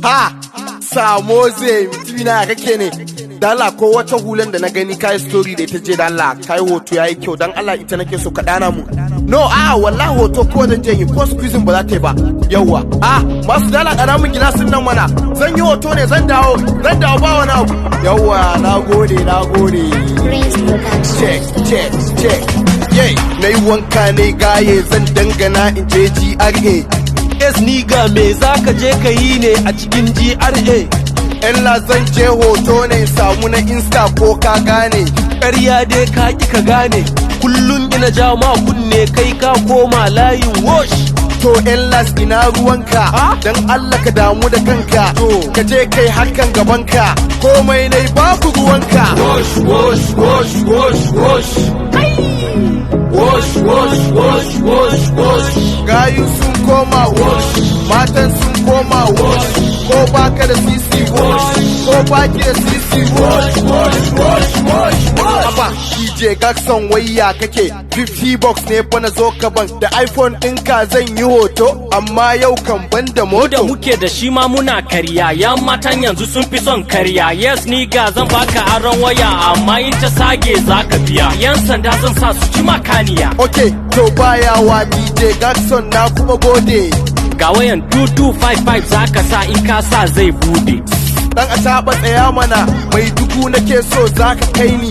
Ha! Samoze, mutumina kake ne? Dan Allah ko wata hulan da na gani kai story da ita je dan Allah kai hoto yayi kyau dan Allah ita nake so ka dana mu. No, wallahi hoto ko zan je yi ko squeezing ba za ta yi ba. Yawwa. Masu dala dana mun gilasin nan mana. Zan yi hoto ne zan dawo ba wani abu. Yawwa, nagode. Check. Yay, nayi wanka ne gaye zan dangana in je GRA. S.nigga me zaka je ka yi ne a cikin GRA? Ella zan je hoto ne samu na Insta ko ka gane. Ƙarya dai ka ki ka gane, kullum ina ja ma kunne kai ka koma layin wash. To Ellas ina ruwanka, dan Allah ka damu da kanka. Ka je kai hakan gabanka, komai nai babu ruwanka. Wash. Gayu sun koma wash, matan sun koma wash. Ko baka da sisi wash, ko baki da sisi wash. Abba, DJ Gaxon wayya kake 50 bucks ne fa na zo ka ban da iPhone ɗinka zan yi hoto amma yau kan ban da moto. Da muke da shi ma muna karya, yan matan yanzu sun fi son karya. S.nigga zan baka aron waya amma in ta sage zaka biya. Yan sanda zan sa su ci makaniya. Okay, to bayawa DJ Gaxon na kuma gode. Ga wayan 2255 zaka sa in ka sa zai bude. Dan a taɓa tsaya mana mai dubu nake so zaka kai ni.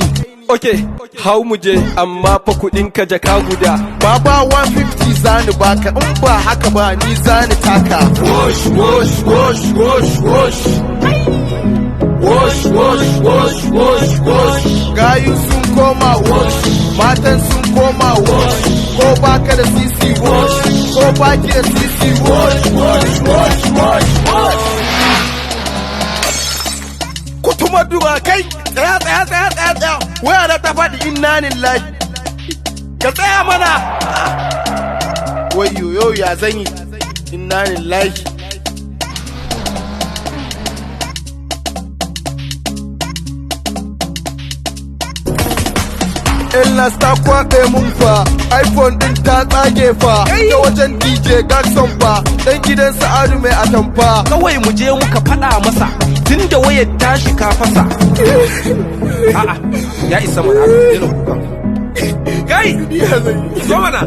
Okay, hau mu je amma fa kuɗin ka jaka guda. Baba 150 zani baka in ba haka ba ni zani taka. Wash. Gayu sun koma wash, matan sun koma wash. Ko baka da sisi wash, ko baki da sisi wash. Kutuma duba kai, tsaya. Waya da ta faɗi inna lillahi. Ka tsaya mana. Wayo ya zanyi, inna lillahi. Ellas ta kwaɗe mun fa, iPhone ɗin ta tsage fa. Da wajen DJ Gaxon fa, ɗan gidan Sa'adu mai atamfa. Kawai mu je muka faɗa masa, tun da wayar tashi ka fasa. A'a, ya isa mana haka, dena kuka. Kai! Zo mana!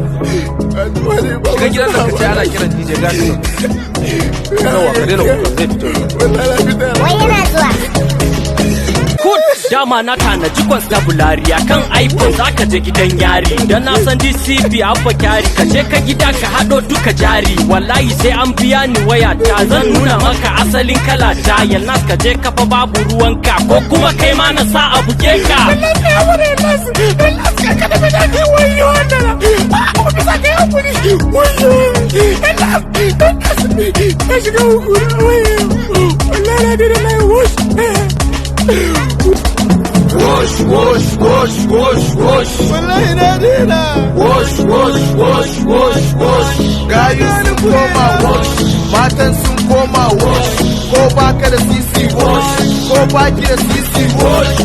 Ka gidan da ka ce ana kiran DJ Gaxon. Yawa, ka dena kuka, zai fito. Wai yana zuwa. Dama na tanaji constabulary kan iPhone zaka je gidan yari. Dan na san DCP abba kyari, ka je ka gida ka hado duka jari. Wallahi sai an biya ni waya ta, zan nuna maka asalin kala ta. Yanna ka je kafa babu ruwanka, ko kuma kai ma na sa a buge ka. Wash. Wallahi na dena. Wash. Gayu sun koma wash, matan sun koma wash. Ko baka da sisi wash, ko baki da sisi wash.